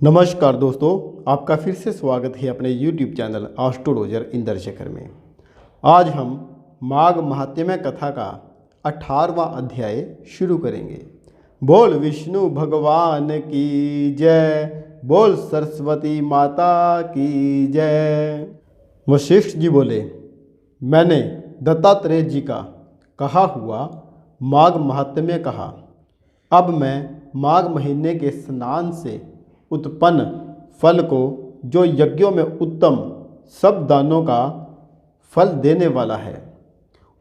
नमस्कार दोस्तों, आपका फिर से स्वागत है अपने YouTube चैनल एस्ट्रोलॉजर इंद्रशेखर में। आज हम माघ महात्म्य कथा का 18वां अध्याय शुरू करेंगे। बोल विष्णु भगवान की जय, बोल सरस्वती माता की जय। वशिष्ठ जी बोले, मैंने दत्तात्रेय जी का कहा हुआ माघ महात्म्य कहा। अब मैं माघ महीने के स्नान से उत्पन्न फल को, जो यज्ञों में उत्तम सब दानों का फल देने वाला है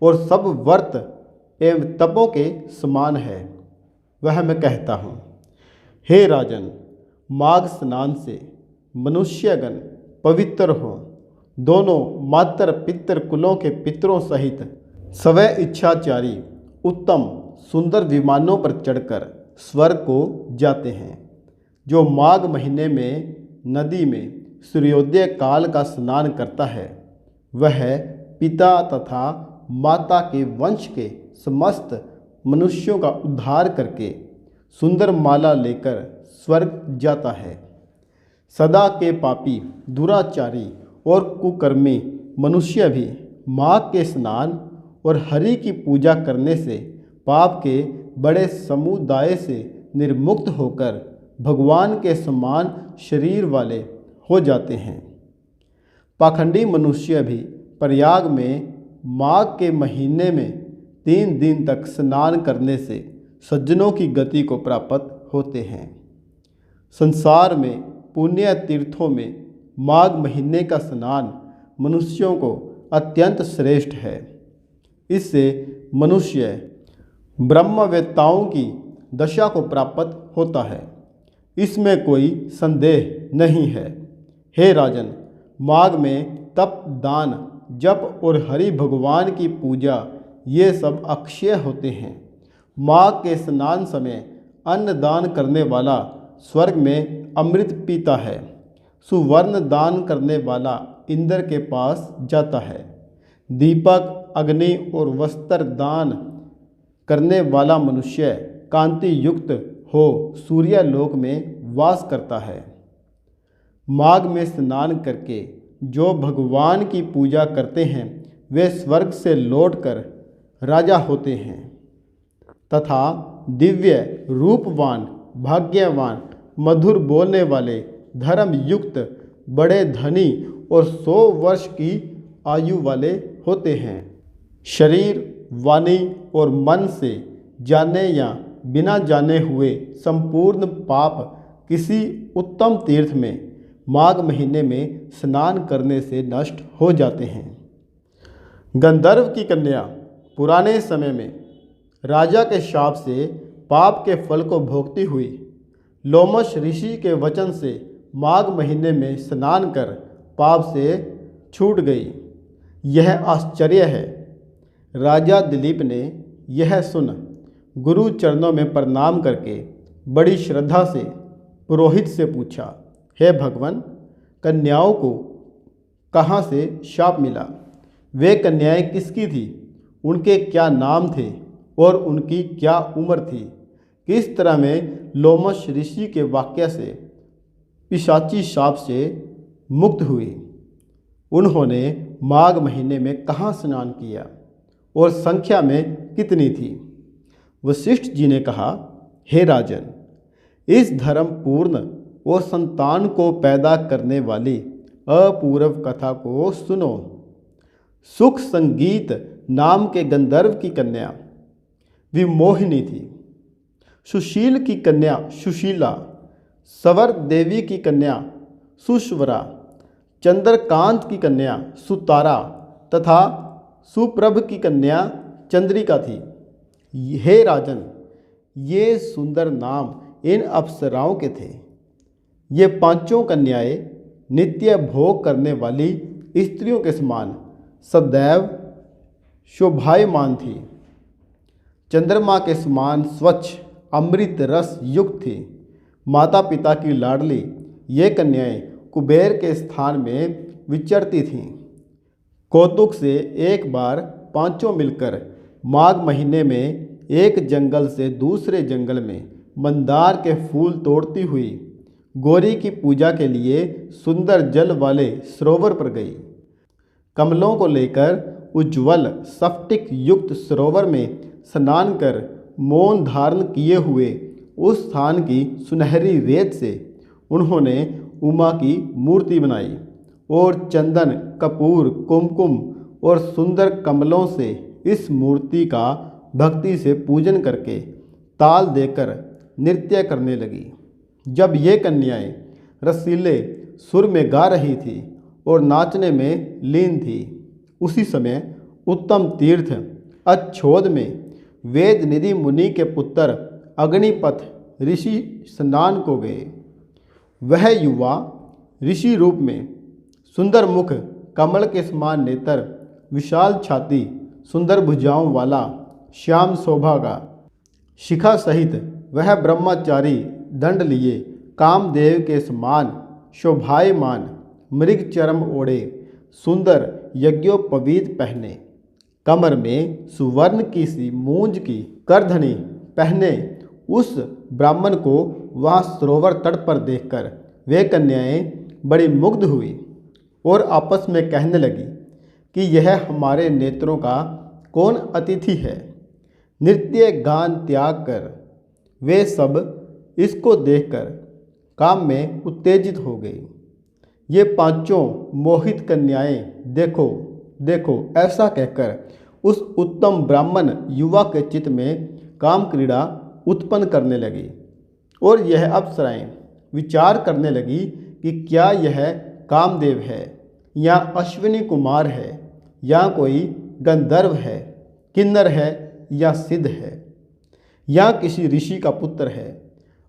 और सब व्रत एवं तपों के समान है, वह मैं कहता हूँ। हे राजन, माघ स्नान से मनुष्यगण पवित्र हो। दोनों मातर पितर कुलों के पितरों सहित सवै इच्छाचारी उत्तम सुंदर विमानों पर चढ़कर स्वर्ग को जाते हैं। जो माघ महीने में नदी में सूर्योदय काल का स्नान करता है, वह पिता तथा माता के वंश के समस्त मनुष्यों का उद्धार करके सुंदर माला लेकर स्वर्ग जाता है। सदा के पापी, दुराचारी और कुकर्मी मनुष्य भी माघ के स्नान और हरि की पूजा करने से पाप के बड़े समुदाय से निर्मुक्त होकर भगवान के समान शरीर वाले हो जाते हैं। पाखंडी मनुष्य भी प्रयाग में माघ के महीने में 3 दिन तक स्नान करने से सज्जनों की गति को प्राप्त होते हैं। संसार में पुण्य तीर्थों में माघ महीने का स्नान मनुष्यों को अत्यंत श्रेष्ठ है। इससे मनुष्य ब्रह्मवेत्ताओं की दशा को प्राप्त होता है, इसमें कोई संदेह नहीं है। हे राजन, माघ में तप, दान, जप और हरि भगवान की पूजा ये सब अक्षय होते हैं। माघ के स्नान समय अन्न दान करने वाला स्वर्ग में अमृत पीता है। सुवर्ण दान करने वाला इंद्र के पास जाता है। दीपक, अग्नि और वस्त्र दान करने वाला मनुष्य कांति युक्त हो सूर्यलोक में वास करता है। माघ में स्नान करके जो भगवान की पूजा करते हैं, वे स्वर्ग से लौटकर राजा होते हैं तथा दिव्य रूपवान, भाग्यवान, मधुर बोलने वाले, धर्म युक्त, बड़े धनी और 100 वर्ष की आयु वाले होते हैं। शरीर, वाणी और मन से जाने या बिना जाने हुए संपूर्ण पाप किसी उत्तम तीर्थ में माघ महीने में स्नान करने से नष्ट हो जाते हैं। गंधर्व की कन्या पुराने समय में राजा के शाप से पाप के फल को भोगती हुई लोमश ऋषि के वचन से माघ महीने में स्नान कर पाप से छूट गई। यह आश्चर्य है। राजा दिलीप ने यह सुन गुरु चरणों में प्रणाम करके बड़ी श्रद्धा से पुरोहित से पूछा, हे भगवान, कन्याओं को कहाँ से शाप मिला? वे कन्याएं किसकी थी? उनके क्या नाम थे और उनकी क्या उम्र थी? किस तरह में लोमश ऋषि के वाक्य से पिशाची शाप से मुक्त हुई? उन्होंने माघ महीने में कहाँ स्नान किया और संख्या में कितनी थी? वशिष्ठ जी ने कहा, हे राजन, इस धर्म पूर्ण और संतान को पैदा करने वाली अपूर्व कथा को सुनो। सुख संगीत नाम के गंधर्व की कन्या विमोहिनी थी। सुशील की कन्या सुशीला, सवर देवी की कन्या सुश्वरा, चंद्रकांत की कन्या सुतारा तथा सुप्रभ की कन्या चंद्रिका थी। हे राजन, ये सुंदर नाम इन अप्सराओं के थे। ये 5 कन्याएं नित्य भोग करने वाली स्त्रियों के समान सदैव शोभायमान थी। चंद्रमा के समान स्वच्छ अमृत रस युक्त थी। माता पिता की लाडली ये कन्याएं कुबेर के स्थान में विचरती थीं। कौतुक से एक बार 5 मिलकर माघ महीने में एक जंगल से दूसरे जंगल में मंदार के फूल तोड़ती हुई गौरी की पूजा के लिए सुंदर जल वाले सरोवर पर गई। कमलों को लेकर उज्ज्वल स्फटिक युक्त सरोवर में स्नान कर मौन धारण किए हुए उस स्थान की सुनहरी रेत से उन्होंने उमा की मूर्ति बनाई और चंदन, कपूर, कुमकुम और सुंदर कमलों से इस मूर्ति का भक्ति से पूजन करके ताल देकर नृत्य करने लगी। जब ये कन्याएं रसीले सुर में गा रही थी और नाचने में लीन थी, उसी समय उत्तम तीर्थ अच्छोद में वेद निधि मुनि के पुत्र अग्निपथ ऋषि स्नान को गए। वह युवा ऋषि रूप में, सुंदर मुख, कमल के समान नेत्र, विशाल छाती, सुंदर भुजाओं वाला, श्याम शोभा का, शिखा सहित वह ब्रह्मचारी दंड लिए कामदेव के समान शोभायमान, मृग चरम ओढ़े, सुंदर यज्ञोपवीत पहने, कमर में सुवर्ण की सी मूंज की करधनी पहने उस ब्राह्मण को वहाँ सरोवर तट पर देखकर वे कन्याएं बड़ी मुग्ध हुई और आपस में कहने लगी कि यह हमारे नेत्रों का कौन अतिथि है। नृत्य गान त्याग कर वे सब इसको देखकर काम में उत्तेजित हो गई। ये पांचों मोहित कन्याएं देखो देखो ऐसा कहकर उस उत्तम ब्राह्मण युवा के चित्त में काम क्रीड़ा उत्पन्न करने लगी और यह अप्सराएं विचार करने लगी कि क्या यह कामदेव है या अश्विनी कुमार है या कोई गंधर्व है, किन्नर है या सिद्ध है या किसी ऋषि का पुत्र है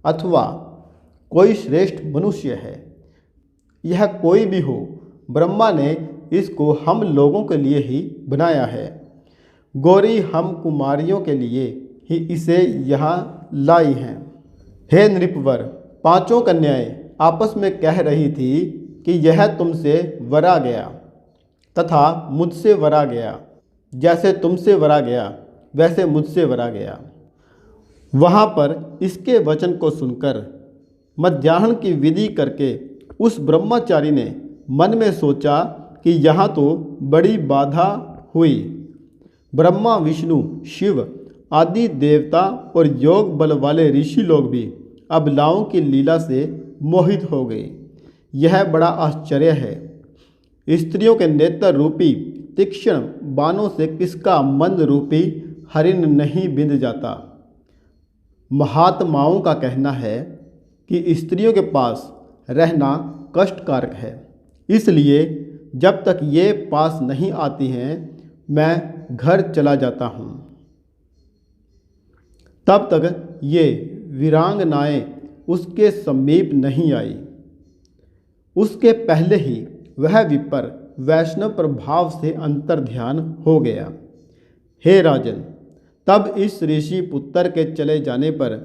अथवा कोई श्रेष्ठ मनुष्य है। यह कोई भी हो, ब्रह्मा ने इसको हम लोगों के लिए ही बनाया है। गौरी हम कुमारियों के लिए ही इसे यहाँ लाई हैं। हे नृपवर, पांचों कन्याएं आपस में कह रही थी कि यह तुमसे वरा गया तथा मुझसे वरा गया, जैसे तुमसे वरा गया वैसे मुझसे वरा गया। वहाँ पर इसके वचन को सुनकर मध्याह्न की विधि करके उस ब्रह्मचारी ने मन में सोचा कि यहाँ तो बड़ी बाधा हुई। ब्रह्मा, विष्णु, शिव आदि देवता और योग बल वाले ऋषि लोग भी अबलाओं की लीला से मोहित हो गए। यह बड़ा आश्चर्य है। स्त्रियों के नेत्र रूपी तीक्ष्ण बाणों से किसका मंद रूपी हरिण नहीं बिंध जाता। महात्माओं का कहना है कि स्त्रियों के पास रहना कष्टकारक है, इसलिए जब तक ये पास नहीं आती हैं मैं घर चला जाता हूँ। तब तक ये वीरांगनाएं उसके समीप नहीं आई। उसके पहले ही वह विपर वैष्णव प्रभाव से अंतर्ध्यान हो गया। हे राजन, तब इस ऋषि पुत्र के चले जाने पर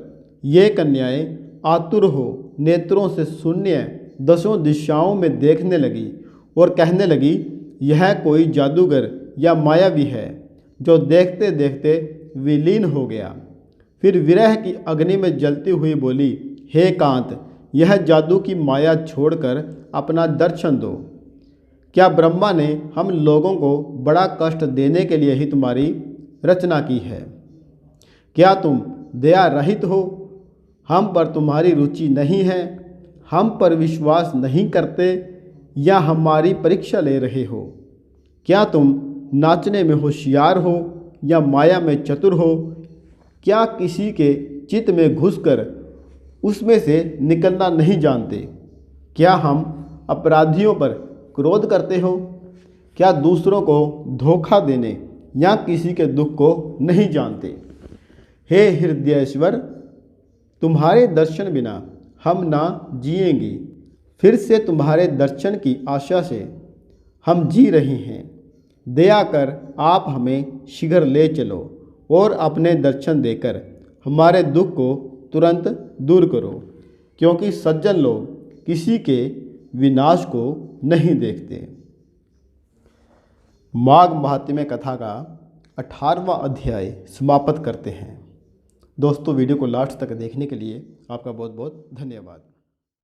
ये कन्याएं आतुर हो नेत्रों से शून्य दसों दिशाओं में देखने लगी और कहने लगी, यह कोई जादूगर या मायावी है जो देखते देखते विलीन हो गया। फिर विरह की अग्नि में जलती हुई बोली, हे कांत, यह जादू की माया छोड़कर अपना दर्शन दो। क्या ब्रह्मा ने हम लोगों को बड़ा कष्ट देने के लिए ही तुम्हारी रचना की है? क्या तुम दया रहित हो? हम पर तुम्हारी रुचि नहीं है? हम पर विश्वास नहीं करते या हमारी परीक्षा ले रहे हो? क्या तुम नाचने में होशियार हो या माया में चतुर हो? क्या किसी के चित्त में घुसकर उसमें से निकलना नहीं जानते? क्या हम अपराधियों पर क्रोध करते हो? क्या दूसरों को धोखा देने या किसी के दुख को नहीं जानते? हे हृदयेश्वर, तुम्हारे दर्शन बिना हम ना जिएंगी। फिर से तुम्हारे दर्शन की आशा से हम जी रहे हैं। दया कर आप हमें शीघ्र ले चलो और अपने दर्शन देकर हमारे दुख को तुरंत दूर करो, क्योंकि सज्जन लोग किसी के विनाश को नहीं देखते। माघ महात्म्य कथा का 18वां अध्याय समाप्त करते हैं। दोस्तों, वीडियो को लास्ट तक देखने के लिए आपका बहुत बहुत धन्यवाद।